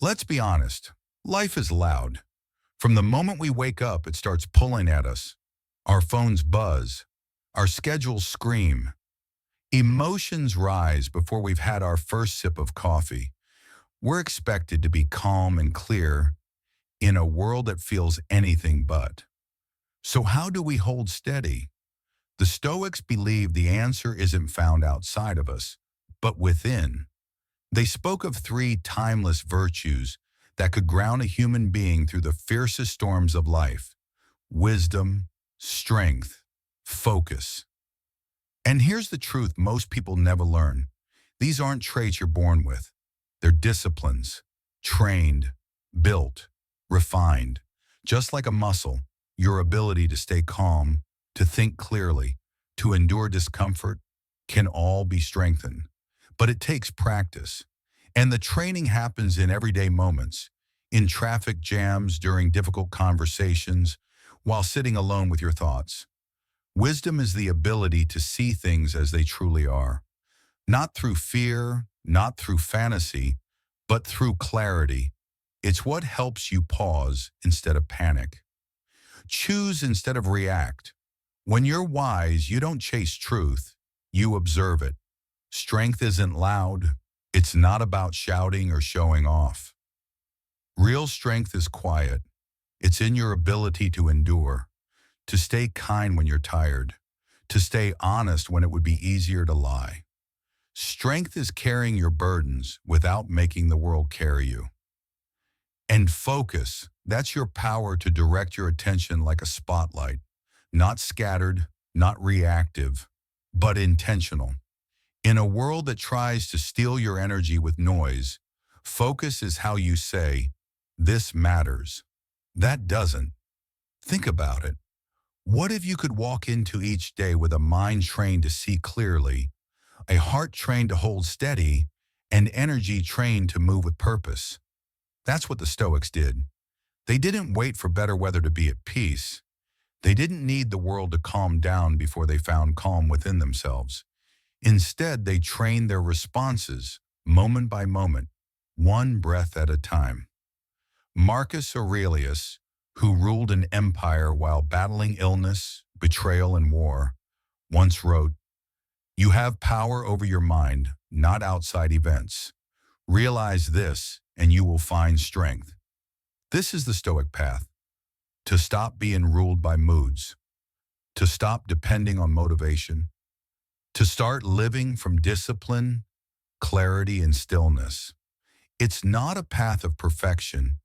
Let's be honest. Life is loud. From the moment we wake up, it starts pulling at us. Our phones buzz. Our schedules scream. Emotions rise before we've had our first sip of coffee. We're expected to be calm and clear in a world that feels anything but. So how do we hold steady? The Stoics believe the answer isn't found outside of us, but within. They spoke of three timeless virtues that could ground a human being through the fiercest storms of life: wisdom, strength, focus. And here's the truth most people never learn. These aren't traits you're born with. They're disciplines, trained, built, refined. Just like a muscle, your ability to stay calm, to think clearly, to endure discomfort can all be strengthened. But it takes practice. And the training happens in everyday moments, in traffic jams, during difficult conversations, while sitting alone with your thoughts. Wisdom is the ability to see things as they truly are, not through fear, not through fantasy, but through clarity. It's what helps you pause instead of panic. Choose instead of react. When you're wise, you don't chase truth, you observe it. Strength isn't loud. It's not about shouting or showing off. Real strength is quiet. It's in your ability to endure, to stay kind when you're tired, to stay honest when it would be easier to lie. Strength is carrying your burdens without making the world carry you. And focus, that's your power to direct your attention like a spotlight, not scattered, not reactive, but intentional. In a world that tries to steal your energy with noise, focus is how you say, "This matters." That doesn't. Think about it. What if you could walk into each day with a mind trained to see clearly, a heart trained to hold steady, and energy trained to move with purpose? That's what the Stoics did. They didn't wait for better weather to be at peace. They didn't need the world to calm down before they found calm within themselves. Instead, they trained their responses, moment by moment, one breath at a time. Marcus Aurelius, who ruled an empire while battling illness, betrayal, and war, once wrote, "You have power over your mind, not outside events. Realize this, and you will find strength." This is the Stoic path: to stop being ruled by moods, to stop depending on motivation, to start living from discipline, clarity, and stillness. It's not a path of perfection.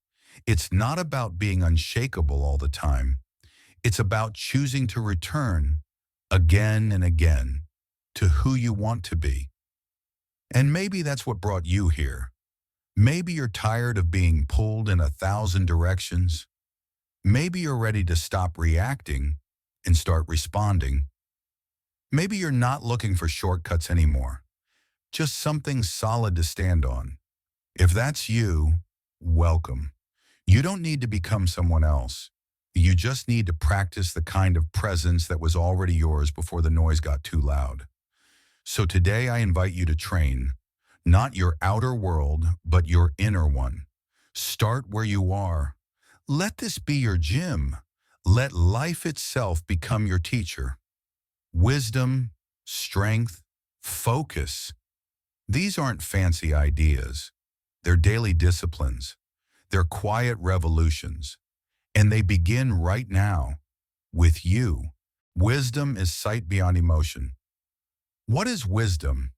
It's not about being unshakable all the time. It's about choosing to return again and again to who you want to be. And maybe that's what brought you here. Maybe you're tired of being pulled in 1,000 directions. Maybe you're ready to stop reacting and start responding. Maybe you're not looking for shortcuts anymore, just something solid to stand on. If that's you, welcome. You don't need to become someone else. You just need to practice the kind of presence that was already yours before the noise got too loud. So today I invite you to train, not your outer world, but your inner one. Start where you are. Let this be your gym. Let life itself become your teacher. Wisdom, strength, focus. These aren't fancy ideas. They're daily disciplines. They're quiet revolutions. And they begin right now, with you. Wisdom is sight beyond emotion. What is wisdom?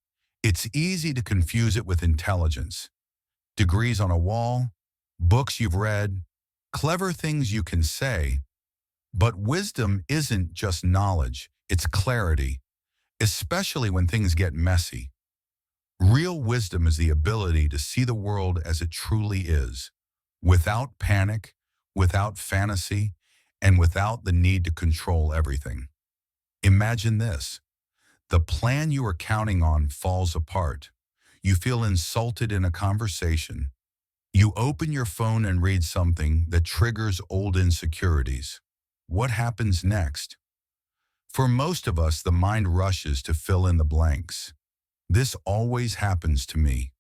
It's easy to confuse it with intelligence. Degrees on a wall, books you've read, clever things you can say. But wisdom isn't just knowledge, it's clarity, especially when things get messy. Real wisdom is the ability to see the world as it truly is, without panic, without fantasy, and without the need to control everything. Imagine this. The plan you were counting on falls apart. You feel insulted in a conversation. You open your phone and read something that triggers old insecurities. What happens next? For most of us, the mind rushes to fill in the blanks. This always happens to me.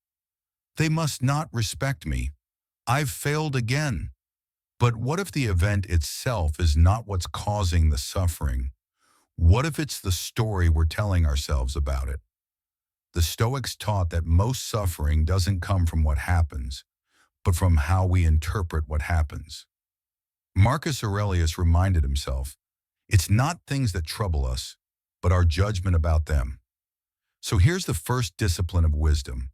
They must not respect me. I've failed again. But what if the event itself is not what's causing the suffering? What if it's the story we're telling ourselves about it? The Stoics taught that most suffering doesn't come from what happens, but from how we interpret what happens. Marcus Aurelius reminded himself, it's not things that trouble us, but our judgment about them. So here's the first discipline of wisdom.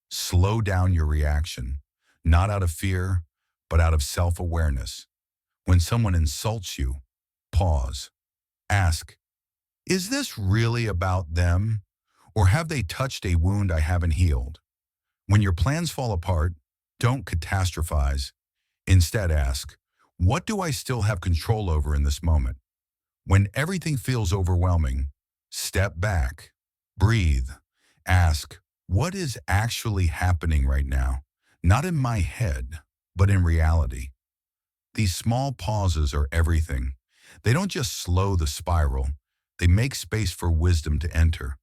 Slow down your reaction, not out of fear, but out of self-awareness. When someone insults you, pause. Ask, is this really about them? Or have they touched a wound I haven't healed? When your plans fall apart, don't catastrophize. Instead ask, what do I still have control over in this moment? When everything feels overwhelming, step back, breathe, ask, what is actually happening right now? Not in my head, but in reality. These small pauses are everything. They don't just slow the spiral, they make space for wisdom to enter.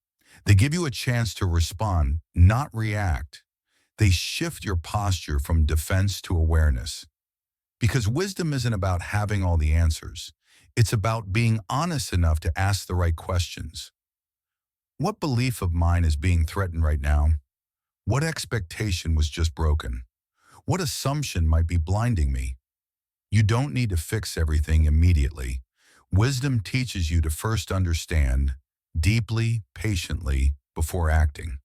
They give you a chance to respond, not react. They shift your posture from defense to awareness. Because wisdom isn't about having all the answers. It's about being honest enough to ask the right questions. What belief of mine is being threatened right now? What expectation was just broken? What assumption might be blinding me? You don't need to fix everything immediately. Wisdom teaches you to first understand, deeply, patiently, before acting.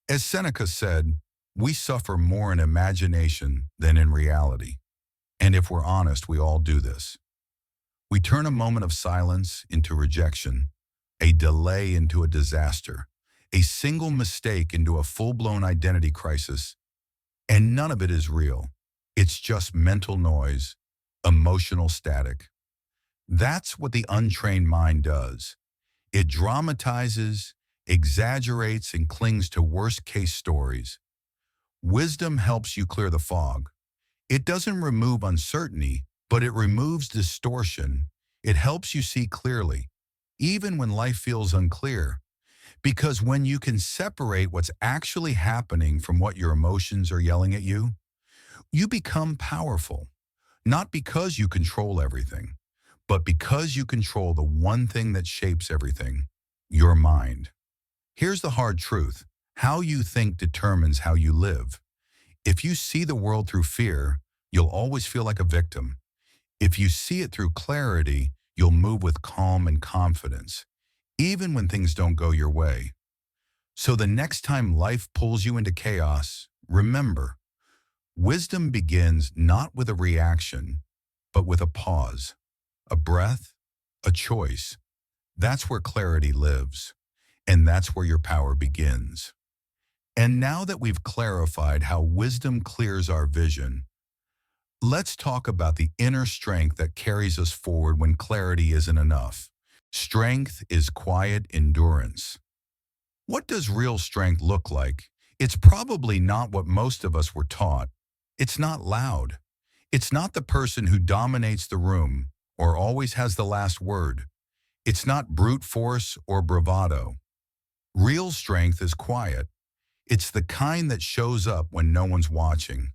As Seneca said, we suffer more in imagination than in reality. And if we're honest, we all do this. We turn a moment of silence into rejection, a delay into a disaster, a single mistake into a full-blown identity crisis, and none of it is real. It's just mental noise, emotional static. That's what the untrained mind does. It dramatizes, exaggerates, and clings to worst-case stories. Wisdom helps you clear the fog. It doesn't remove uncertainty, but it removes distortion. It helps you see clearly, even when life feels unclear. Because when you can separate what's actually happening from what your emotions are yelling at you, you become powerful. Not because you control everything, but because you control the one thing that shapes everything, your mind. Here's the hard truth. How you think determines how you live. If you see the world through fear, you'll always feel like a victim. If you see it through clarity, you'll move with calm and confidence, even when things don't go your way. So the next time life pulls you into chaos, remember, wisdom begins not with a reaction, but with a pause, a breath, a choice. That's where clarity lives, and that's where your power begins. And now that we've clarified how wisdom clears our vision, let's talk about the inner strength that carries us forward when clarity isn't enough. Strength is quiet endurance. What does real strength look like? It's probably not what most of us were taught. It's not loud. It's not the person who dominates the room or always has the last word. It's not brute force or bravado. Real strength is quiet. It's the kind that shows up when no one's watching.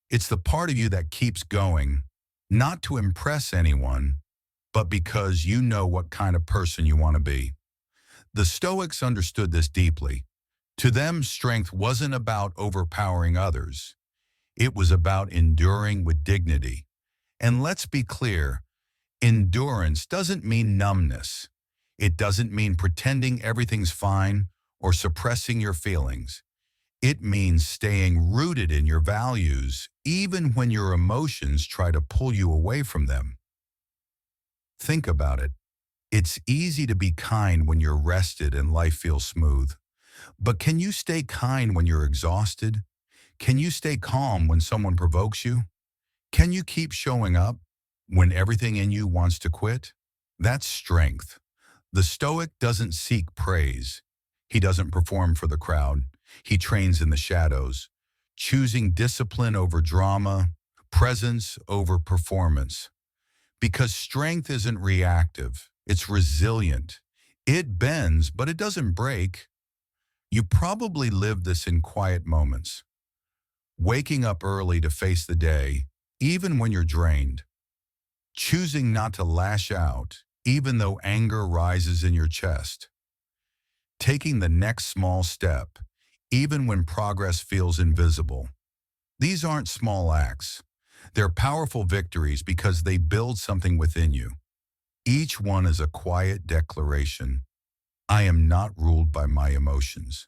It's the part of you that keeps going, not to impress anyone, but because you know what kind of person you want to be. The Stoics understood this deeply. To them, strength wasn't about overpowering others. It was about enduring with dignity. And let's be clear, endurance doesn't mean numbness. It doesn't mean pretending everything's fine or suppressing your feelings. It means staying rooted in your values, even when your emotions try to pull you away from them. Think about it. It's easy to be kind when you're rested and life feels smooth. But can you stay kind when you're exhausted? Can you stay calm when someone provokes you? Can you keep showing up when everything in you wants to quit? That's strength. The Stoic doesn't seek praise. He doesn't perform for the crowd. He trains in the shadows, choosing discipline over drama, presence over performance. Because strength isn't reactive, it's resilient. It bends, but it doesn't break. You probably live this in quiet moments. waking up early to face the day, even when you're drained, choosing not to lash out, even though anger rises in your chest, taking the next small step, even when progress feels invisible. These aren't small acts. They're powerful victories because they build something within you. Each one is a quiet declaration. I am not ruled by my emotions.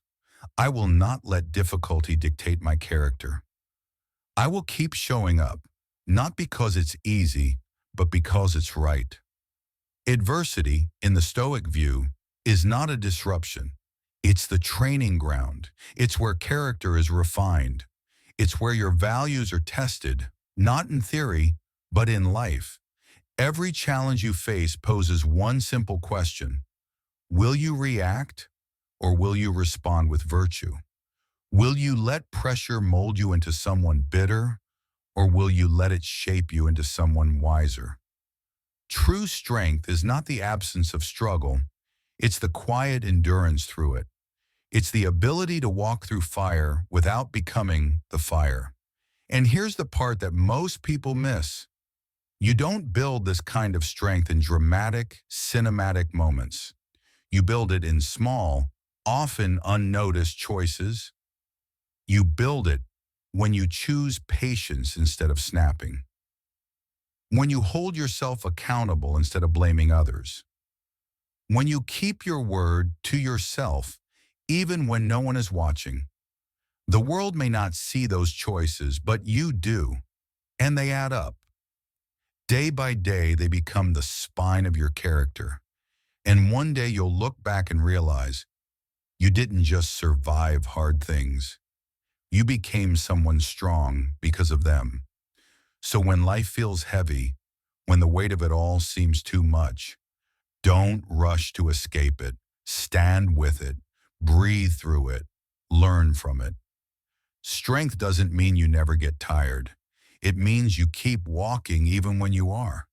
I will not let difficulty dictate my character. I will keep showing up, not because it's easy, but because it's right. Adversity, in the Stoic view, is not a disruption. It's the training ground. It's where character is refined. It's where your values are tested, not in theory, but in life. Every challenge you face poses one simple question. Will you react, or will you respond with virtue? Will you let pressure mold you into someone bitter, or will you let it shape you into someone wiser? True strength is not the absence of struggle. It's the quiet endurance through it. It's the ability to walk through fire without becoming the fire. And here's the part that most people miss. You don't build this kind of strength in dramatic, cinematic moments. You build it in small, often unnoticed choices. You build it when you choose patience instead of snapping. When you hold yourself accountable instead of blaming others. When you keep your word to yourself, even when no one is watching. The world may not see those choices, but you do, and they add up. Day by day, they become the spine of your character. And one day you'll look back and realize you didn't just survive hard things. You became someone strong because of them. So when life feels heavy, when the weight of it all seems too much, don't rush to escape it. Stand with it. Breathe through it. Learn from it. Strength doesn't mean you never get tired. It means you keep walking even when you are,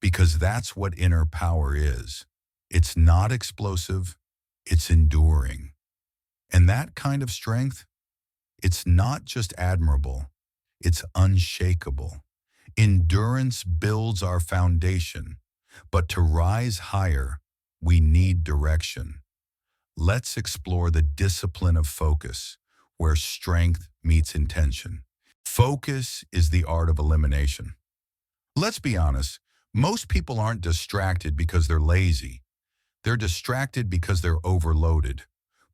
because that's what inner power is. It's not explosive, it's enduring. And that kind of strength, it's not just admirable, it's unshakable. Endurance builds our foundation, but to rise higher, we need direction. Let's explore the discipline of focus, where strength meets intention. Focus is the art of elimination. Let's be honest, most people aren't distracted because they're lazy. They're distracted because they're overloaded,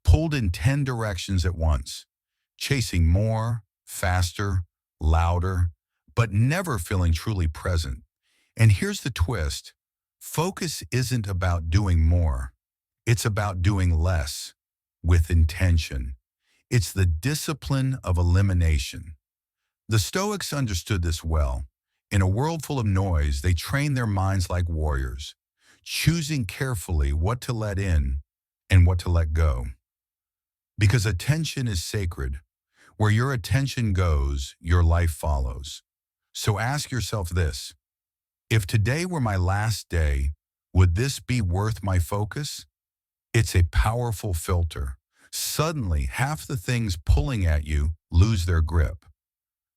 pulled in 10 directions at once, chasing more, faster, louder, but never feeling truly present. And here's the twist. Focus isn't about doing more. It's about doing less with intention. It's the discipline of elimination. The Stoics understood this well. In a world full of noise, they trained their minds like warriors, choosing carefully what to let in and what to let go. Because attention is sacred. Where your attention goes, your life follows. So ask yourself this. If today were my last day, would this be worth my focus? It's a powerful filter. Suddenly, half the things pulling at you lose their grip.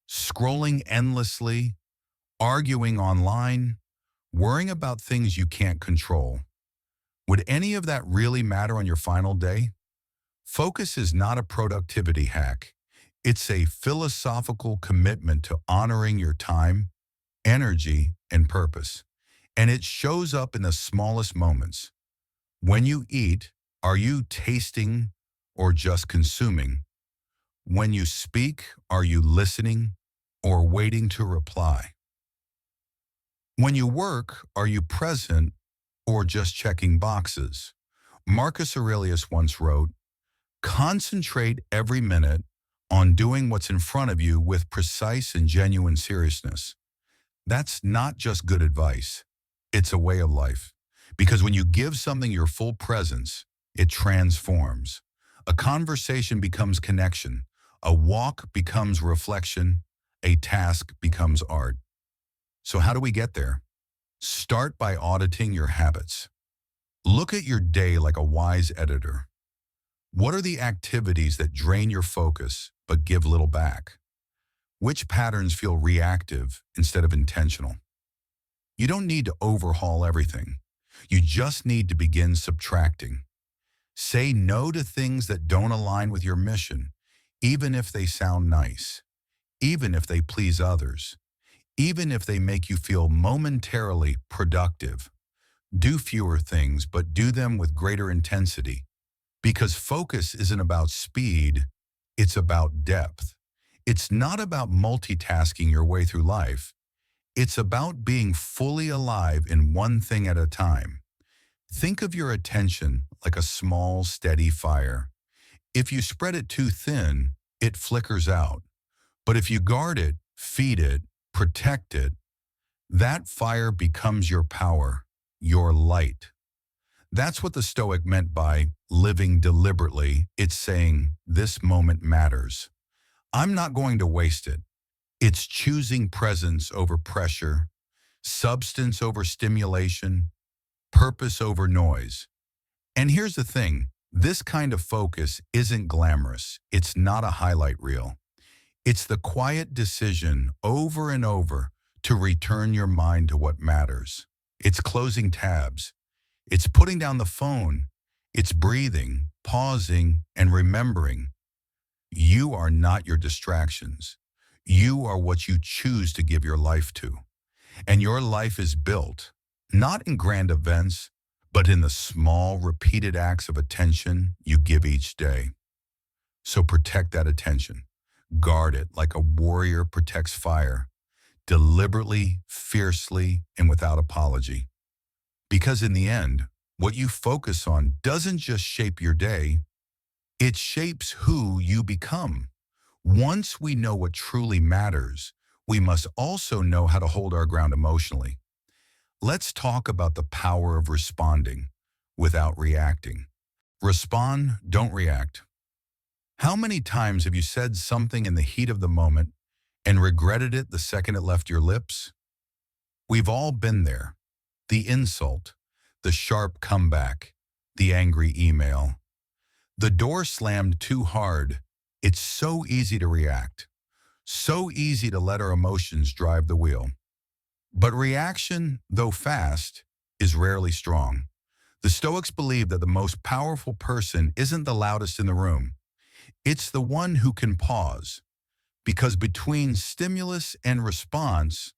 Scrolling endlessly, arguing online, worrying about things you can't control. Would any of that really matter on your final day? Focus is not a productivity hack. It's a philosophical commitment to honoring your time, energy, and purpose. And it shows up in the smallest moments. When you eat, are you tasting or just consuming? When you speak, are you listening or waiting to reply? When you work, are you present or just checking boxes? Marcus Aurelius once wrote, "Concentrate every minute on doing what's in front of you with precise and genuine seriousness." That's not just good advice. It's a way of life. Because when you give something your full presence, it transforms. A conversation becomes connection. A walk becomes reflection. A task becomes art. So how do we get there? Start by auditing your habits. Look at your day like a wise editor. What are the activities that drain your focus but give little back? Which patterns feel reactive instead of intentional? You don't need to overhaul everything. You just need to begin subtracting. Say no to things that don't align with your mission, even if they sound nice, even if they please others, even if they make you feel momentarily productive. Do fewer things, but do them with greater intensity. Because focus isn't about speed, it's about depth. It's not about multitasking your way through life. It's about being fully alive in one thing at a time. Think of your attention like a small, steady fire. If you spread it too thin, it flickers out. But if you guard it, feed it, protect it, that fire becomes your power, your light. That's what the Stoic meant by living deliberately. It's saying, this moment matters. I'm not going to waste it. It's choosing presence over pressure, substance over stimulation, purpose over noise. And here's the thing, this kind of focus isn't glamorous. It's not a highlight reel. It's the quiet decision over and over to return your mind to what matters. It's closing tabs. It's putting down the phone. It's breathing, pausing, and remembering. You are not your distractions. You are what you choose to give your life to. And your life is built, not in grand events, but in the small, repeated acts of attention you give each day. So protect that attention. Guard it like a warrior protects fire, deliberately, fiercely, and without apology. Because in the end, what you focus on doesn't just shape your day, it shapes who you become. Once we know what truly matters, we must also know how to hold our ground emotionally. Let's talk about the power of responding without reacting. Respond, don't react. How many times have you said something in the heat of the moment and regretted it the second it left your lips? We've all been there. The insult, the sharp comeback, the angry email. The door slammed too hard. It's so easy to react, so easy to let our emotions drive the wheel. But reaction, though fast, is rarely strong. The Stoics believe that the most powerful person isn't the loudest in the room. It's the one who can pause, because between stimulus and response,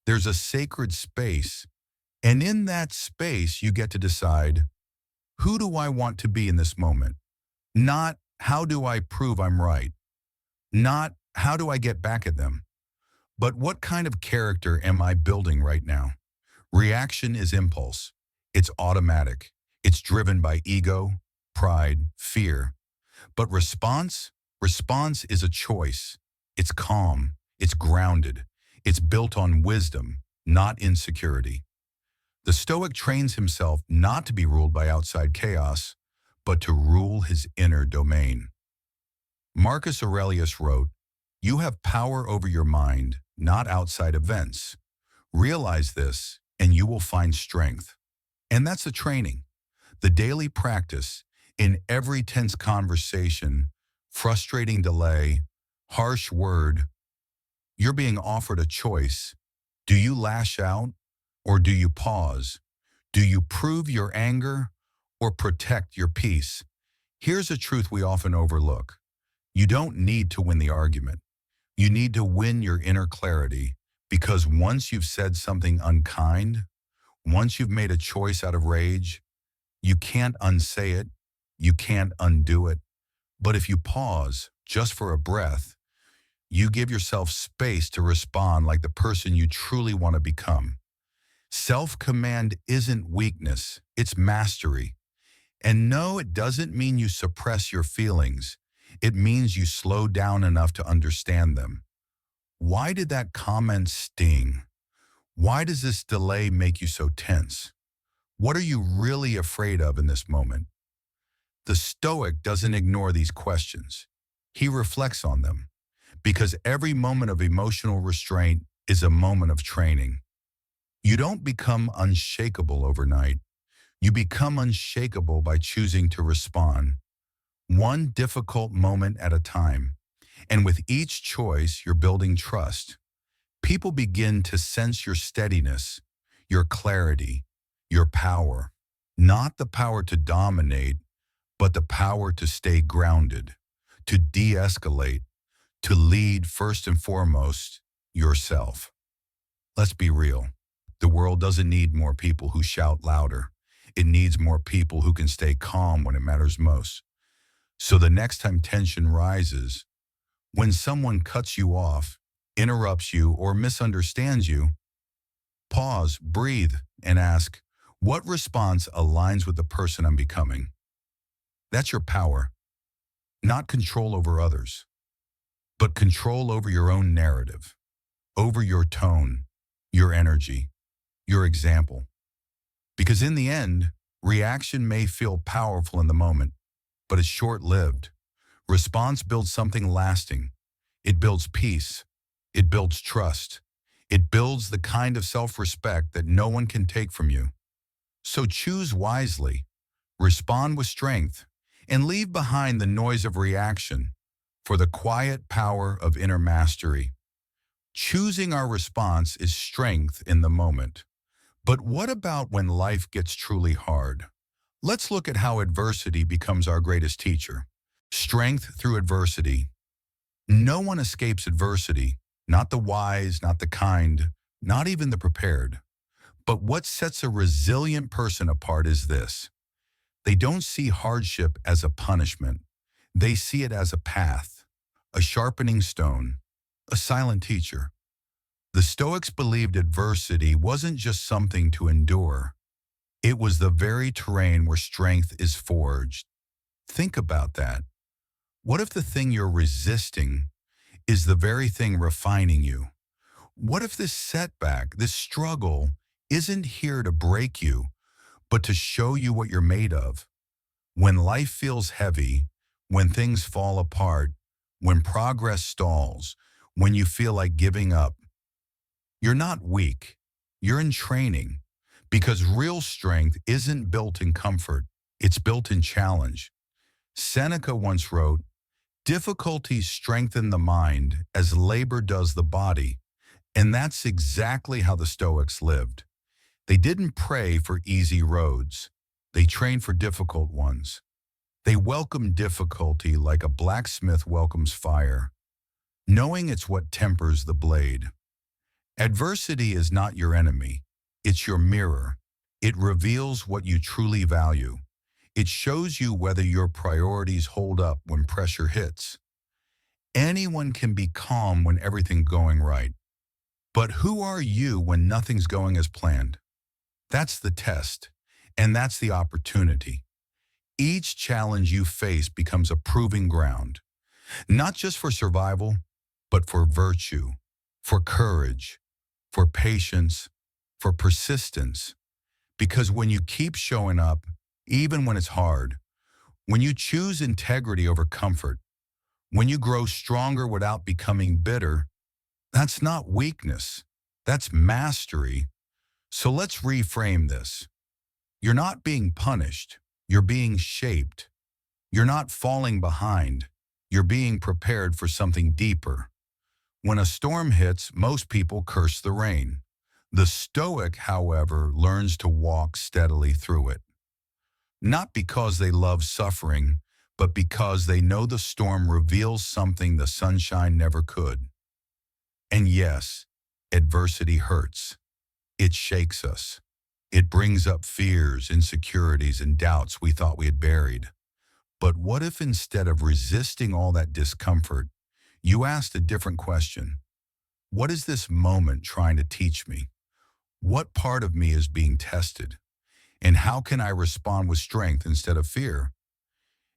there's a sacred space, and in that space you get to decide, who do I want to be in this moment? Not, how do I prove I'm right? Not, how do I get back at them? But what kind of character am I building right now? Reaction is impulse. It's automatic. It's driven by ego, pride, fear. But response is a choice. It's calm. It's grounded. It's built on wisdom, not insecurity. The Stoic trains himself not to be ruled by outside chaos, but to rule his inner domain. Marcus Aurelius wrote, "You have power over your mind, not outside events. Realize this, and you will find strength." And that's the training, the daily practice. In every tense conversation, frustrating delay, harsh word, you're being offered a choice. Do you lash out, or do you pause? Do you prove your anger, or protect your peace? Here's a truth we often overlook. You don't need to win the argument. You need to win your inner clarity, because once you've said something unkind, once you've made a choice out of rage, you can't unsay it, you can't undo it. But if you pause just for a breath, you give yourself space to respond like the person you truly want to become. Self-command isn't weakness, it's mastery. And no, it doesn't mean you suppress your feelings. It means you slow down enough to understand them. Why did that comment sting? Why does this delay make you so tense? What are you really afraid of in this moment? The Stoic doesn't ignore these questions. He reflects on them, because every moment of emotional restraint is a moment of training. You don't become unshakable overnight. You become unshakable by choosing to respond, one difficult moment at a time. And with each choice, you're building trust. People begin to sense your steadiness, your clarity, your power. Not the power to dominate, but the power to stay grounded, to de-escalate, to lead first and foremost yourself. Let's be real. The world doesn't need more people who shout louder. It needs more people who can stay calm when it matters most. So the next time tension rises, when someone cuts you off, interrupts you, or misunderstands you, pause, breathe, and ask, what response aligns with the person I'm becoming? That's your power. Not control over others, but control over your own narrative, over your tone, your energy, your example. Because in the end, reaction may feel powerful in the moment, but it's short-lived. Response builds something lasting. It builds peace. It builds trust. It builds the kind of self-respect that no one can take from you. So choose wisely, respond with strength, and leave behind the noise of reaction for the quiet power of inner mastery. Choosing our response is strength in the moment. But what about when life gets truly hard? Let's look at how adversity becomes our greatest teacher. Strength through adversity. No one escapes adversity, not the wise, not the kind, not even the prepared. But what sets a resilient person apart is this. They don't see hardship as a punishment. They see it as a path, a sharpening stone, a silent teacher. The Stoics believed adversity wasn't just something to endure. It was the very terrain where strength is forged. Think about that. What if the thing you're resisting is the very thing refining you? What if this setback, this struggle, isn't here to break you, but to show you what you're made of? When life feels heavy, when things fall apart, when progress stalls, when you feel like giving up, you're not weak. You're in training. Because real strength isn't built in comfort. It's built in challenge. Seneca once wrote, "Difficulties strengthen the mind as labor does the body." And that's exactly how the Stoics lived. They didn't pray for easy roads. They trained for difficult ones. They welcomed difficulty like a blacksmith welcomes fire, knowing it's what tempers the blade. Adversity is not your enemy. It's your mirror. It reveals what you truly value. It shows you whether your priorities hold up when pressure hits. Anyone can be calm when everything's going right. But who are you when nothing's going as planned? That's the test, and that's the opportunity. Each challenge you face becomes a proving ground, not just for survival, but for virtue, for courage, for patience, for persistence. Because when you keep showing up, even when it's hard, when you choose integrity over comfort, when you grow stronger without becoming bitter, that's not weakness, that's mastery. So let's reframe this. You're not being punished, you're being shaped. You're not falling behind, you're being prepared for something deeper. When a storm hits, most people curse the rain. The Stoic, however, learns to walk steadily through it. Not because they love suffering, but because they know the storm reveals something the sunshine never could. And yes, adversity hurts. It shakes us. It brings up fears, insecurities, and doubts we thought we had buried. But what if instead of resisting all that discomfort, you asked a different question? What is this moment trying to teach me? What part of me is being tested? And how can I respond with strength instead of fear?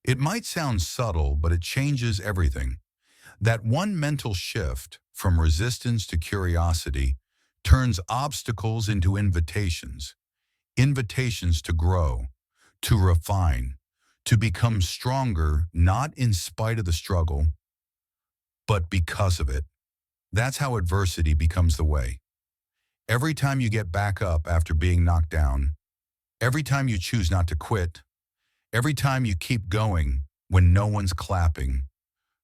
It might sound subtle, but it changes everything. That one mental shift from resistance to curiosity turns obstacles into invitations. Invitations to grow, to refine, to become stronger, not in spite of the struggle, but because of it. That's how adversity becomes the way. Every time you get back up after being knocked down, every time you choose not to quit, every time you keep going when no one's clapping,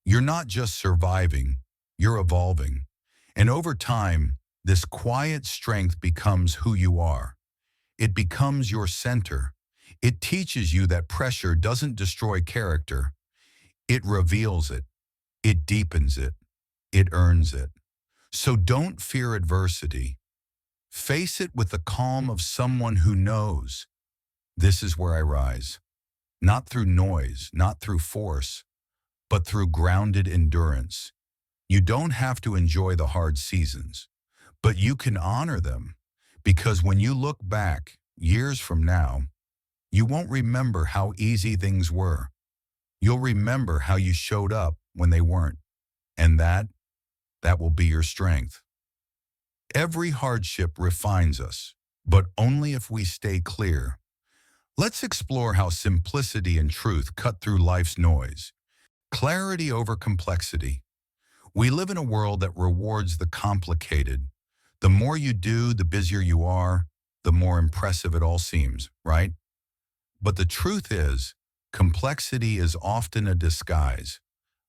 You're not just surviving, you're evolving. And over time, this quiet strength becomes who you are. It becomes your center. It teaches you that pressure doesn't destroy character. It reveals it. It deepens it. It earns it. So don't fear adversity. Face it with the calm of someone who knows, this is where I rise. Not through noise, not through force, but through grounded endurance. You don't have to enjoy the hard seasons, but you can honor them, because when you look back years from now, you won't remember how easy things were. You'll remember how you showed up when they weren't, and that will be your strength. Every hardship refines us, but only if we stay clear. Let's explore how simplicity and truth cut through life's noise. Clarity over complexity. We live in a world that rewards the complicated. The more you do, the busier you are, the more impressive it all seems, right? But the truth is, complexity is often a disguise,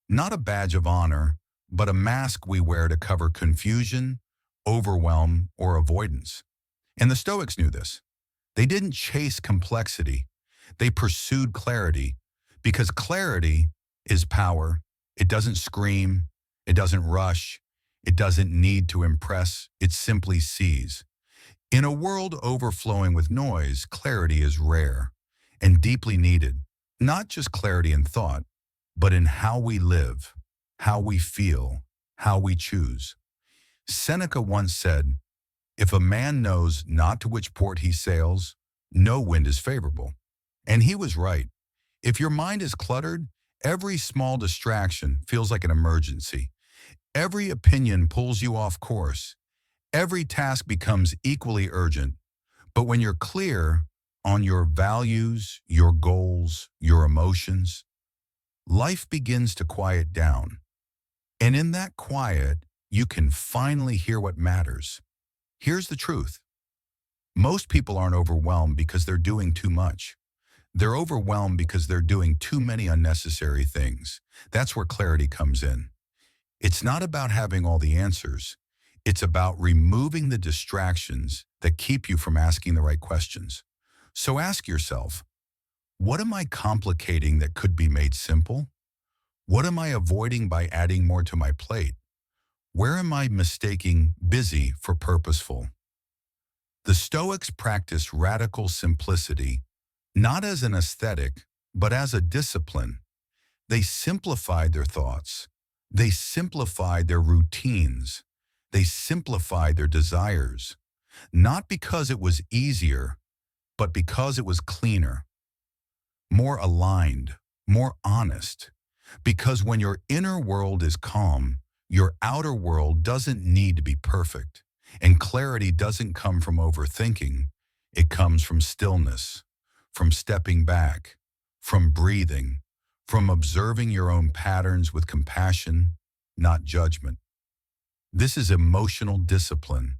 not a badge of honor, but a mask we wear to cover confusion, overwhelm, or avoidance. And the Stoics knew this. They didn't chase complexity. They pursued clarity, because clarity is power. It doesn't scream. It doesn't rush. It doesn't need to impress. It simply sees. In a world overflowing with noise, clarity is rare and deeply needed. Not just clarity in thought, but in how we live, how we feel, how we choose. Seneca once said, "If a man knows not to which port he sails, no wind is favorable." And he was right. If your mind is cluttered, every small distraction feels like an emergency. Every opinion pulls you off course. Every task becomes equally urgent. But when you're clear on your values, your goals, your emotions, life begins to quiet down. And in that quiet, you can finally hear what matters. Here's the truth. Most people aren't overwhelmed because they're doing too much. They're overwhelmed because they're doing too many unnecessary things. That's where clarity comes in. It's not about having all the answers. It's about removing the distractions that keep you from asking the right questions. So ask yourself, what am I complicating that could be made simple? What am I avoiding by adding more to my plate? Where am I mistaking busy for purposeful? The Stoics practiced radical simplicity, not as an aesthetic, but as a discipline. They simplified their thoughts. They simplified their routines. They simplified their desires, not because it was easier, but because it was cleaner, more aligned, more honest. Because when your inner world is calm, your outer world doesn't need to be perfect. And clarity doesn't come from overthinking. It comes from stillness, from stepping back, from breathing, from observing your own patterns with compassion, not judgment. This is emotional discipline,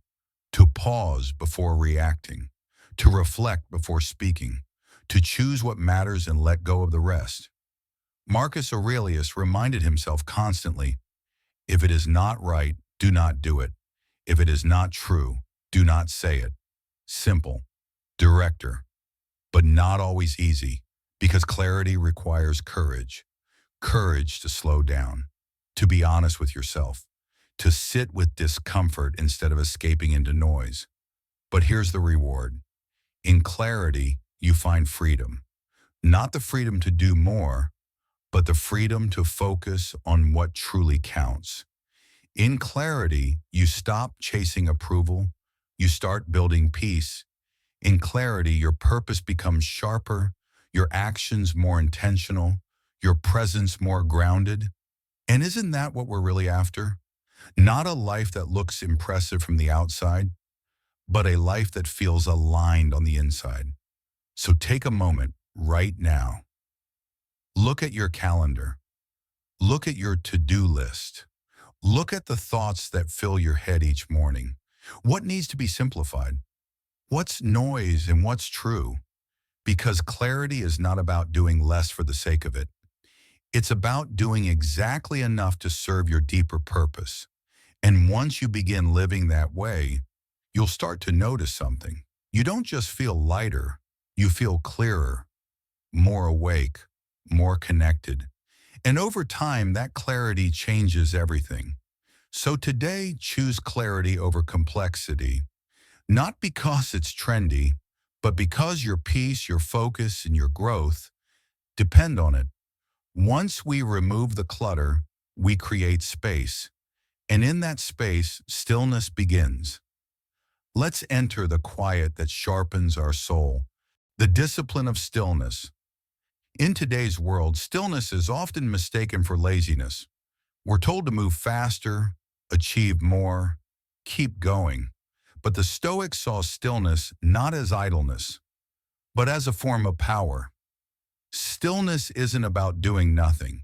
to pause before reacting, to reflect before speaking, to choose what matters and let go of the rest. Marcus Aurelius reminded himself constantly, if it is not right, do not do it. If it is not true, do not say it. Simple, director, but not always easy, because clarity requires courage. Courage to slow down, to be honest with yourself, to sit with discomfort instead of escaping into noise. But here's the reward. In clarity, you find freedom. Not the freedom to do more, but the freedom to focus on what truly counts. In clarity, you stop chasing approval. You start building peace. In clarity, your purpose becomes sharper, your actions more intentional, your presence more grounded. And isn't that what we're really after? Not a life that looks impressive from the outside, but a life that feels aligned on the inside. So take a moment right now. Look at your calendar. Look at your to-do list. Look at the thoughts that fill your head each morning. What needs to be simplified? What's noise and what's true? Because clarity is not about doing less for the sake of it. It's about doing exactly enough to serve your deeper purpose. And once you begin living that way, you'll start to notice something. You don't just feel lighter, you feel clearer, more awake, more connected. And over time, that clarity changes everything. So today, choose clarity over complexity, not because it's trendy, but because your peace, your focus, and your growth depend on it. Once we remove the clutter, we create space. And in that space, stillness begins. Let's enter the quiet that sharpens our soul, the discipline of stillness. In today's world, stillness is often mistaken for laziness. We're told to move faster, achieve more, keep going. But the Stoics saw stillness not as idleness, but as a form of power. Stillness isn't about doing nothing.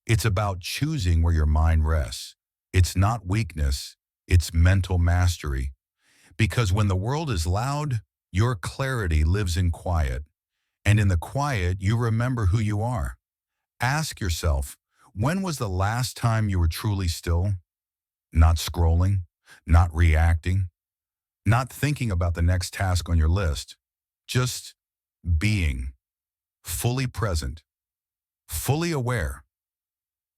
It's about choosing where your mind rests. It's not weakness, it's mental mastery. Because when the world is loud, your clarity lives in quiet. And in the quiet, you remember who you are. Ask yourself, when was the last time you were truly still? Not scrolling, not reacting, not thinking about the next task on your list. Just being, fully present, fully aware.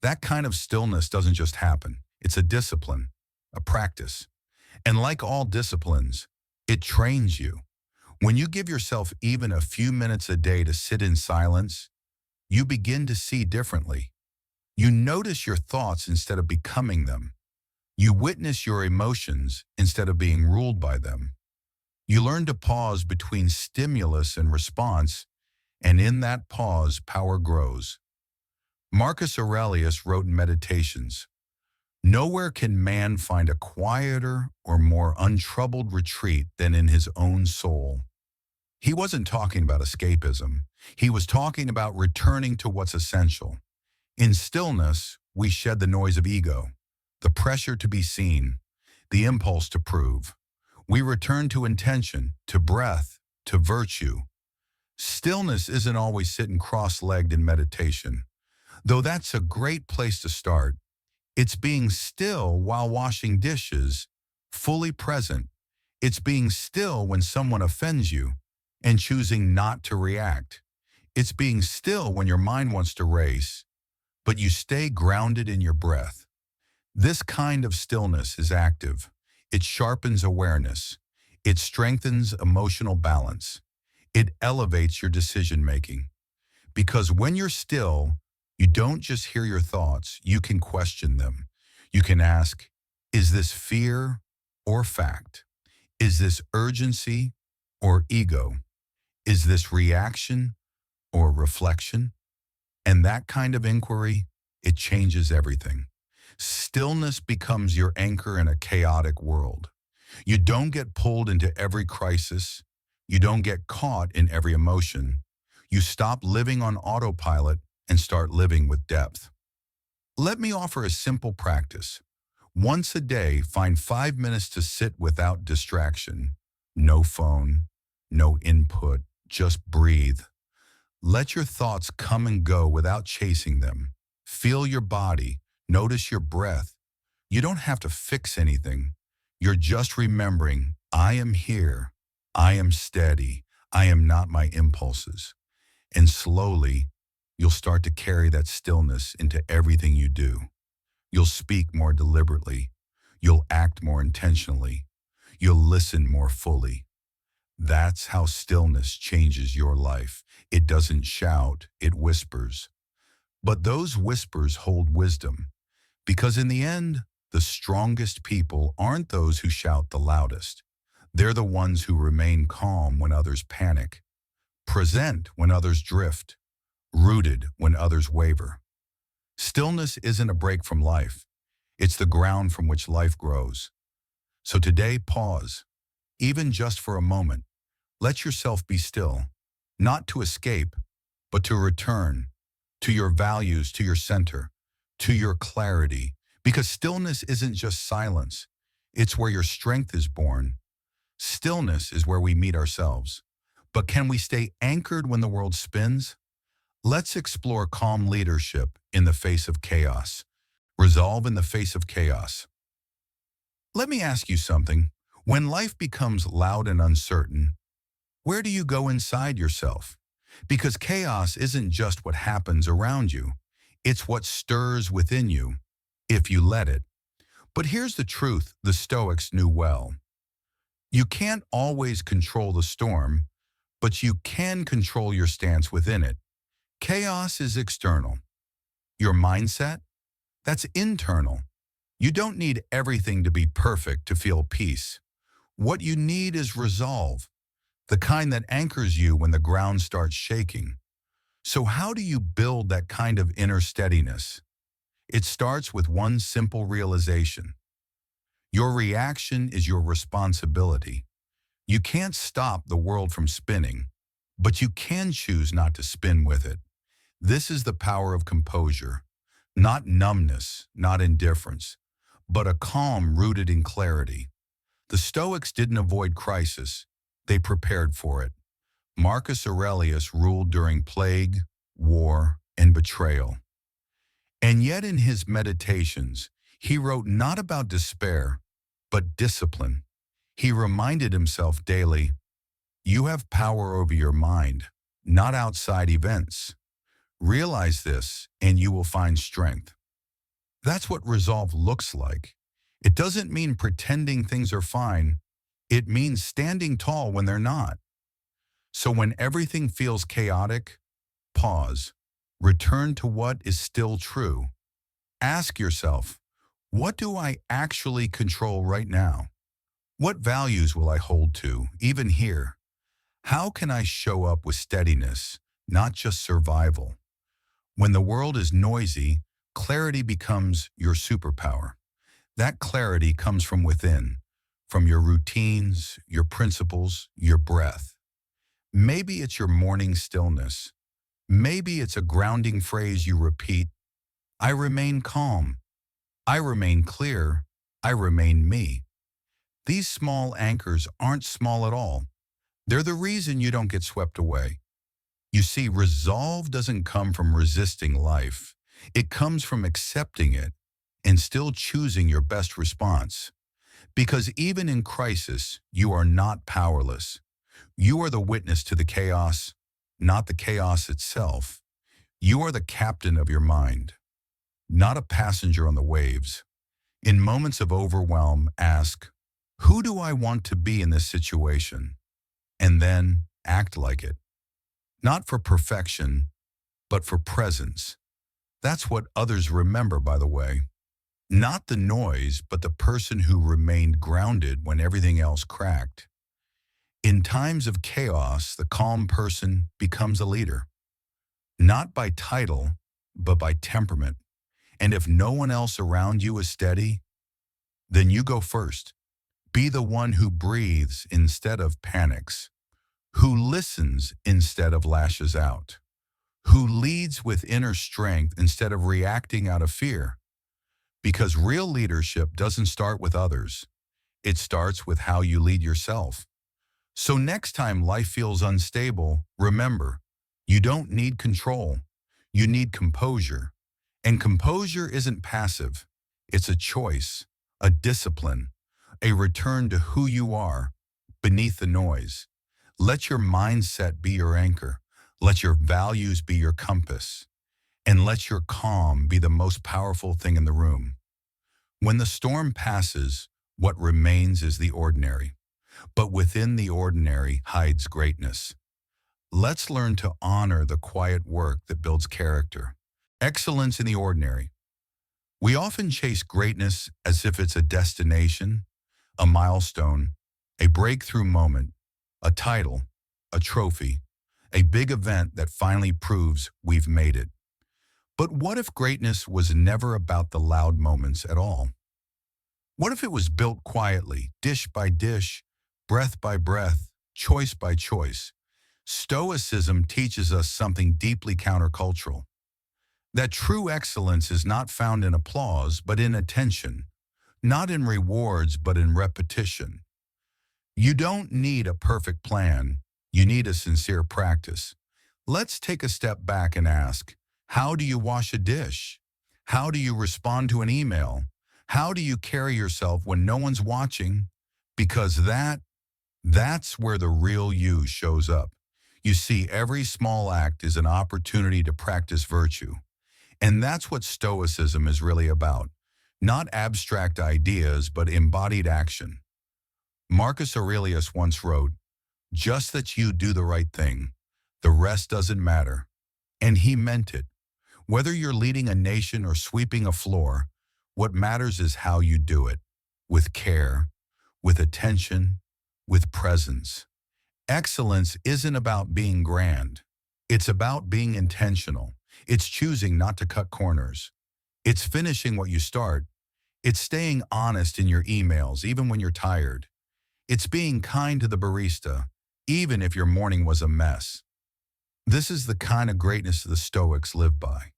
That kind of stillness doesn't just happen. It's a discipline, a practice. And like all disciplines, it trains you. When you give yourself even a few minutes a day to sit in silence, you begin to see differently. You notice your thoughts instead of becoming them. You witness your emotions instead of being ruled by them. You learn to pause between stimulus and response, and in that pause, power grows. Marcus Aurelius wrote in Meditations, "Nowhere can man find a quieter or more untroubled retreat than in his own soul." He wasn't talking about escapism. He was talking about returning to what's essential. In stillness, we shed the noise of ego, the pressure to be seen, the impulse to prove. We return to intention, to breath, to virtue. Stillness isn't always sitting cross-legged in meditation. Though that's a great place to start, it's being still while washing dishes, fully present. It's being still when someone offends you and choosing not to react. It's being still when your mind wants to race, but you stay grounded in your breath. This kind of stillness is active. It sharpens awareness. It strengthens emotional balance. It elevates your decision-making. Because when you're still, you don't just hear your thoughts, you can question them. You can ask, is this fear or fact? Is this urgency or ego? Is this reaction or reflection? And that kind of inquiry, it changes everything. Stillness becomes your anchor in a chaotic world. You don't get pulled into every crisis. You don't get caught in every emotion. You stop living on autopilot and start living with depth. Let me offer a simple practice. Once a day, find 5 minutes to sit without distraction. No phone, no input, just breathe. Let your thoughts come and go without chasing them. Feel your body, notice your breath. You don't have to fix anything. You're just remembering, I am here, I am steady, I am not my impulses. And slowly, you'll start to carry that stillness into everything you do. You'll speak more deliberately. You'll act more intentionally. You'll listen more fully. That's how stillness changes your life. It doesn't shout, it whispers. But those whispers hold wisdom, because in the end, the strongest people aren't those who shout the loudest. They're the ones who remain calm when others panic, present when others drift, rooted when others waver. Stillness isn't a break from life. It's the ground from which life grows. So today, pause, even just for a moment. Let yourself be still, not to escape, but to return to your values, to your center, to your clarity. Because stillness isn't just silence. It's where your strength is born. Stillness is where we meet ourselves. But can we stay anchored when the world spins? Let's explore calm leadership in the face of chaos. Resolve in the face of chaos. Let me ask you something. When life becomes loud and uncertain, where do you go inside yourself? Because chaos isn't just what happens around you. It's what stirs within you, if you let it. But here's the truth the Stoics knew well. You can't always control the storm, but you can control your stance within it. Chaos is external. Your mindset? That's internal. You don't need everything to be perfect to feel peace. What you need is resolve, the kind that anchors you when the ground starts shaking. So how do you build that kind of inner steadiness? It starts with one simple realization. Your reaction is your responsibility. You can't stop the world from spinning, but you can choose not to spin with it. This is the power of composure, not numbness, not indifference, but a calm rooted in clarity. The Stoics didn't avoid crisis, they prepared for it. Marcus Aurelius ruled during plague, war, and betrayal. And yet in his meditations, he wrote not about despair, but discipline. He reminded himself daily, you have power over your mind, not outside events. Realize this, and you will find strength. That's what resolve looks like. It doesn't mean pretending things are fine. It means standing tall when they're not. So when everything feels chaotic, pause. Return to what is still true. Ask yourself, what do I actually control right now? What values will I hold to, even here? How can I show up with steadiness, not just survival? When the world is noisy, clarity becomes your superpower. That clarity comes from within, from your routines, your principles, your breath. Maybe it's your morning stillness. Maybe it's a grounding phrase you repeat. I remain calm. I remain clear. I remain me. These small anchors aren't small at all. They're the reason you don't get swept away. You see, resolve doesn't come from resisting life. It comes from accepting it and still choosing your best response. Because even in crisis, you are not powerless. You are the witness to the chaos, not the chaos itself. You are the captain of your mind, not a passenger on the waves. In moments of overwhelm, ask, who do I want to be in this situation? And then act like it. Not for perfection, but for presence. That's what others remember, by the way. Not the noise, but the person who remained grounded when everything else cracked. In times of chaos, the calm person becomes a leader. Not by title, but by temperament. And if no one else around you is steady, then you go first. Be the one who breathes instead of panics, who listens instead of lashes out, who leads with inner strength instead of reacting out of fear. Because real leadership doesn't start with others. It starts with how you lead yourself. So next time life feels unstable, remember, you don't need control. You need composure. And composure isn't passive. It's a choice, a discipline, a return to who you are beneath the noise. Let your mindset be your anchor. Let your values be your compass. And let your calm be the most powerful thing in the room. When the storm passes, what remains is the ordinary. But within the ordinary hides greatness. Let's learn to honor the quiet work that builds character. Excellence in the ordinary. We often chase greatness as if it's a destination, a milestone, a breakthrough moment, a title, a trophy, a big event that finally proves we've made it. But what if greatness was never about the loud moments at all? What if it was built quietly, dish by dish, breath by breath, choice by choice? Stoicism teaches us something deeply countercultural. That true excellence is not found in applause, but in attention. Not in rewards, but in repetition. You don't need a perfect plan. You need a sincere practice. Let's take a step back and ask, how do you wash a dish? How do you respond to an email? How do you carry yourself when no one's watching? Because that's where the real you shows up. You see, every small act is an opportunity to practice virtue. And that's what Stoicism is really about. Not abstract ideas, but embodied action. Marcus Aurelius once wrote, "Just that you do the right thing. The rest doesn't matter." And he meant it. Whether you're leading a nation or sweeping a floor, what matters is how you do it. With care, with attention, with presence. Excellence isn't about being grand. It's about being intentional. It's choosing not to cut corners. It's finishing what you start. It's staying honest in your emails, even when you're tired. It's being kind to the barista, even if your morning was a mess. This is the kind of greatness the Stoics live by.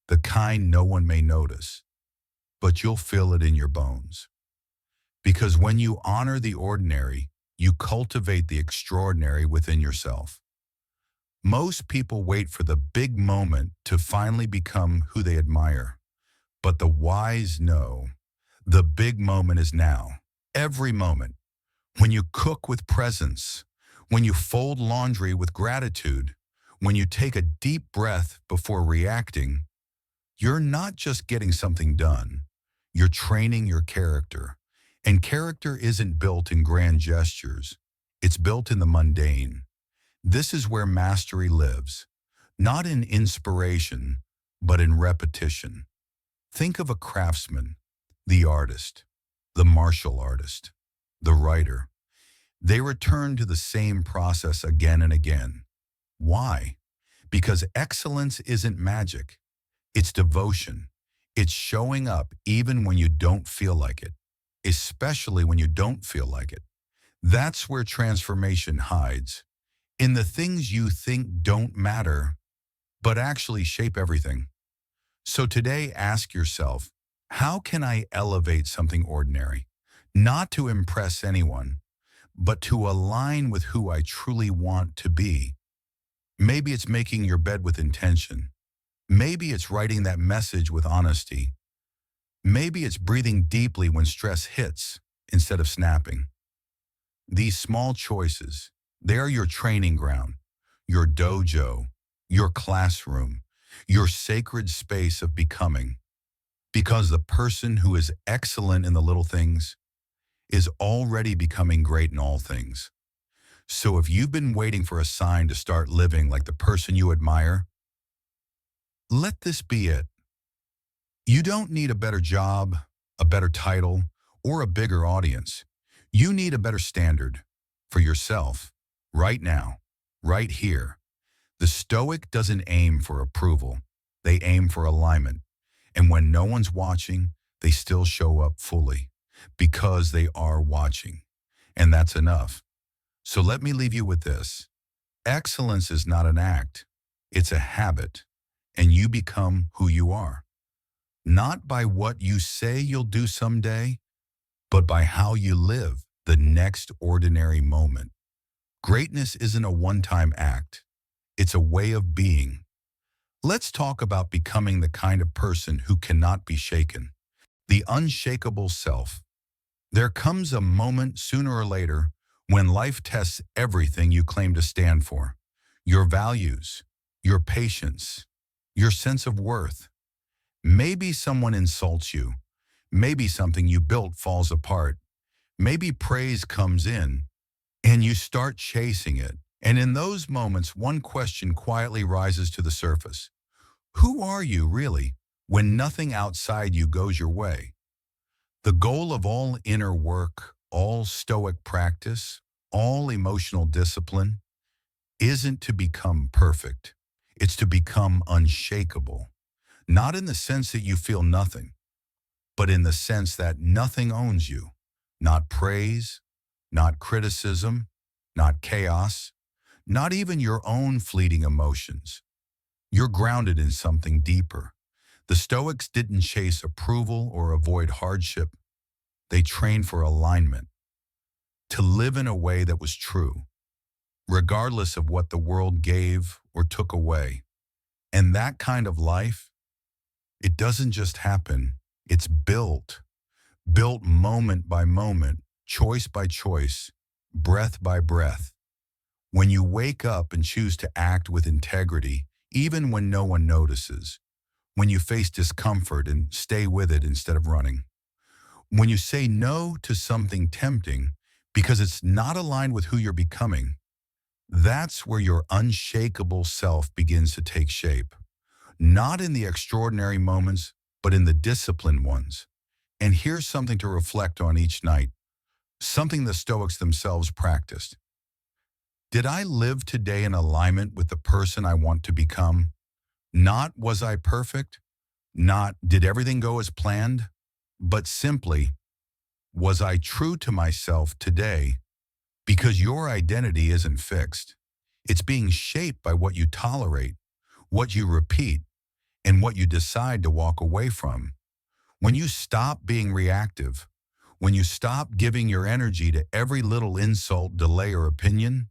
The kind no one may notice, but you'll feel it in your bones. Because when you honor the ordinary, you cultivate the extraordinary within yourself. Most people wait for the big moment to finally become who they admire. But the wise know the big moment is now. Every moment. When you cook with presence, when you fold laundry with gratitude, when you take a deep breath before reacting, you're not just getting something done. You're training your character. And character isn't built in grand gestures. It's built in the mundane. This is where mastery lives, not in inspiration, but in repetition. Think of a craftsman, the artist, the martial artist, the writer. They return to the same process again and again. Why? Because excellence isn't magic. It's devotion. It's showing up even when you don't feel like it, especially when you don't feel like it. That's where transformation hides. In the things you think don't matter, but actually shape everything. So today, ask yourself, how can I elevate something ordinary? Not to impress anyone, but to align with who I truly want to be. Maybe it's making your bed with intention. Maybe it's writing that message with honesty. Maybe it's breathing deeply when stress hits instead of snapping. These small choices, they are your training ground, your dojo, your classroom, your sacred space of becoming. Because the person who is excellent in the little things is already becoming great in all things. So if you've been waiting for a sign to start living like the person you admire, let this be it. You don't need a better job, a better title, or a bigger audience. You need a better standard for yourself, right now, right here. The Stoic doesn't aim for approval. They aim for alignment. And when no one's watching, they still show up fully because they are watching. And that's enough. So let me leave you with this. Excellence is not an act. It's a habit. And you become who you are. Not by what you say you'll do someday, but by how you live the next ordinary moment. Greatness isn't a one-time act. It's a way of being. Let's talk about becoming the kind of person who cannot be shaken. The unshakable self. There comes a moment sooner or later when life tests everything you claim to stand for. Your values, your patience, your sense of worth. Maybe someone insults you. Maybe something you built falls apart. Maybe praise comes in and you start chasing it. And in those moments, one question quietly rises to the surface. Who are you really when nothing outside you goes your way? The goal of all inner work, all Stoic practice, all emotional discipline isn't to become perfect. It's to become unshakable. Not in the sense that you feel nothing, but in the sense that nothing owns you. Not praise, not criticism, not chaos, not even your own fleeting emotions. You're grounded in something deeper. The Stoics didn't chase approval or avoid hardship. They trained for alignment, to live in a way that was true. regardless of what the world gave or took away. And that kind of life, it doesn't just happen, it's built moment by moment, choice by choice, breath by breath. When you wake up and choose to act with integrity, even when no one notices, when you face discomfort and stay with it instead of running, when you say no to something tempting because it's not aligned with who you're becoming, that's where your unshakable self begins to take shape. Not in the extraordinary moments, but in the disciplined ones. And here's something to reflect on each night, something the Stoics themselves practiced. Did I live today in alignment with the person I want to become? Not was I perfect, not did everything go as planned, but simply, was I true to myself today? Because your identity isn't fixed. It's being shaped by what you tolerate, what you repeat, and what you decide to walk away from. When you stop being reactive, when you stop giving your energy to every little insult, delay, or opinion,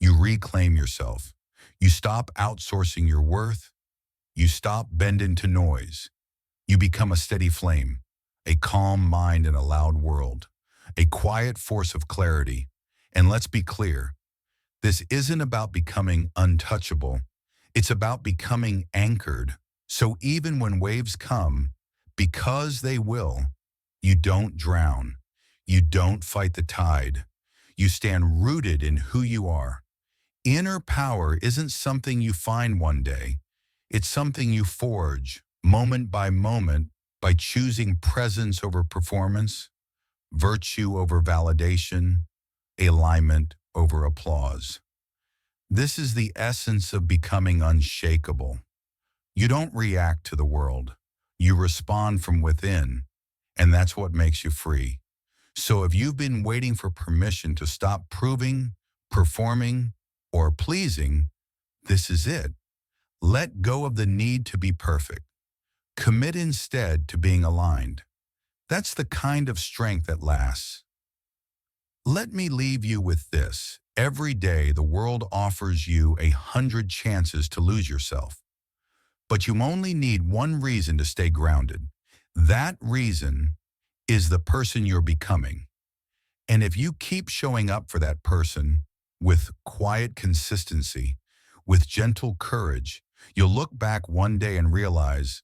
you reclaim yourself. You stop outsourcing your worth. You stop bending to noise. You become a steady flame, a calm mind in a loud world, a quiet force of clarity. And let's be clear, this isn't about becoming untouchable. It's about becoming anchored. So even when waves come, because they will, you don't drown. You don't fight the tide. You stand rooted in who you are. Inner power isn't something you find one day. It's something you forge, moment by moment, by choosing presence over performance, virtue over validation, alignment over applause. This is the essence of becoming unshakable. You don't react to the world. You respond from within, and that's what makes you free. So if you've been waiting for permission to stop proving, performing, or pleasing, this is it. Let go of the need to be perfect. Commit instead to being aligned. That's the kind of strength that lasts. Let me leave you with this. Every day, the world offers you 100 chances to lose yourself. But you only need one reason to stay grounded. That reason is the person you're becoming. And if you keep showing up for that person with quiet consistency, with gentle courage, you'll look back one day and realize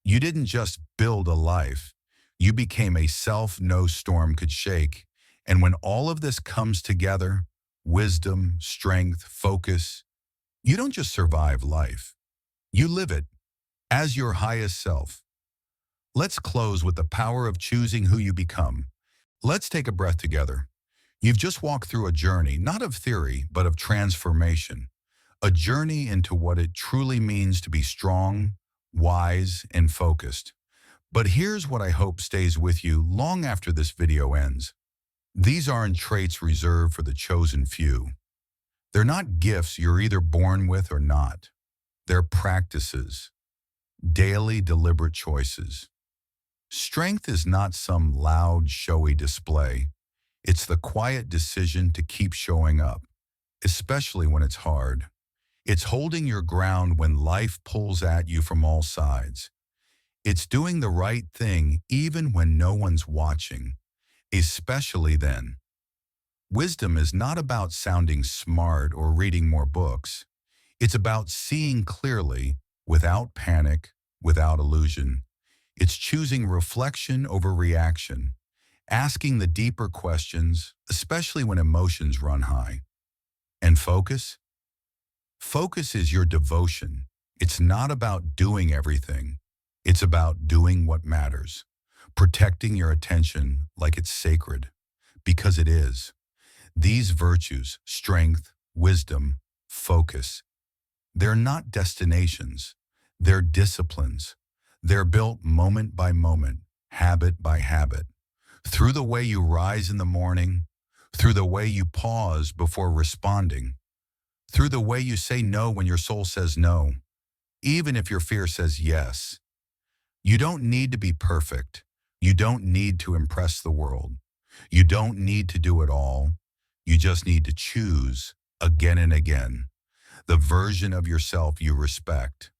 you didn't just build a life. You became a self no storm could shake. And when all of this comes together, wisdom, strength, focus, you don't just survive life. You live it as your highest self. Let's close with the power of choosing who you become. Let's take a breath together. You've just walked through a journey, not of theory, but of transformation. A journey into what it truly means to be strong, wise, and focused. But here's what I hope stays with you long after this video ends. These aren't traits reserved for the chosen few. They're not gifts you're either born with or not. They're practices, daily deliberate choices. Strength is not some loud, showy display. It's the quiet decision to keep showing up, especially when it's hard. It's holding your ground when life pulls at you from all sides. It's doing the right thing even when no one's watching, especially then. Wisdom is not about sounding smart or reading more books. It's about seeing clearly, without panic, without illusion. It's choosing reflection over reaction, asking the deeper questions, especially when emotions run high. And focus? Focus is your devotion. It's not about doing everything. It's about doing what matters, protecting your attention like it's sacred, because it is. These virtues, strength, wisdom, focus, they're not destinations. They're disciplines. They're built moment by moment, habit by habit, through the way you rise in the morning, through the way you pause before responding, through the way you say no when your soul says no, even if your fear says yes. You don't need to be perfect. You don't need to impress the world. You don't need to do it all. You just need to choose again and again the version of yourself you respect,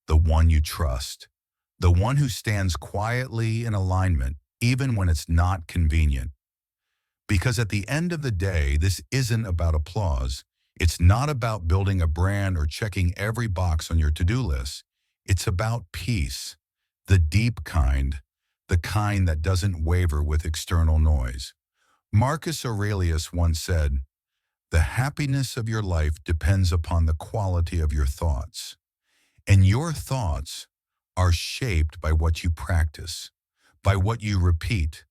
the one you trust, the one who stands quietly in alignment even when it's not convenient. Because at the end of the day, this isn't about applause. It's not about building a brand or checking every box on your to-do list. It's about peace, the deep kind, the kind that doesn't waver with external noise. Marcus Aurelius once said, "The happiness of your life depends upon the quality of your thoughts." And your thoughts are shaped by what you practice, by what you repeat,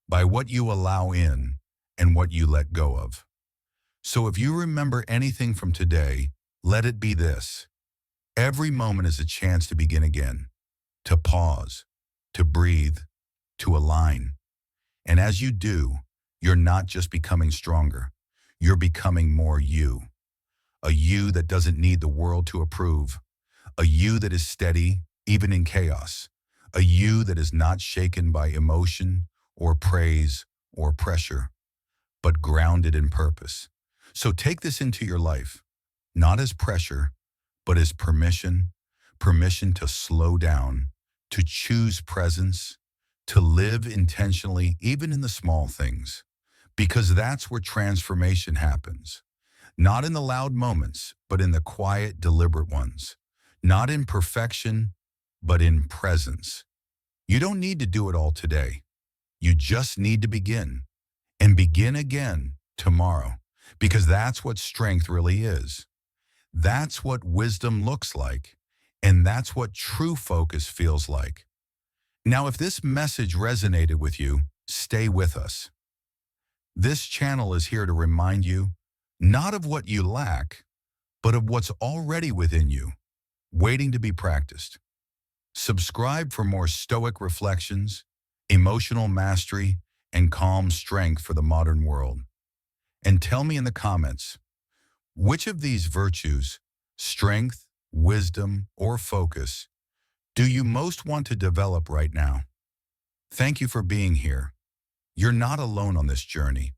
by what you allow in, and what you let go of. So if you remember anything from today, let it be this. Every moment is a chance to begin again, to pause, to breathe, to align. And as you do, you're not just becoming stronger, you're becoming more you. A you that doesn't need the world to approve. A you that is steady, even in chaos. A you that is not shaken by emotion or praise or pressure, but grounded in purpose. So take this into your life, not as pressure, but as permission, permission to slow down, to choose presence, to live intentionally, even in the small things, because that's where transformation happens. Not in the loud moments, but in the quiet, deliberate ones. Not in perfection, but in presence. You don't need to do it all today. You just need to begin, and begin again tomorrow, because that's what strength really is. That's what wisdom looks like, and that's what true focus feels like. Now, if this message resonated with you, stay with us. This channel is here to remind you, not of what you lack, but of what's already within you, waiting to be practiced. Subscribe for more stoic reflections, emotional mastery, and calm strength for the modern world. And tell me in the comments, which of these virtues, strength, wisdom, or focus, do you most want to develop right now? Thank you for being here. You're not alone on this journey.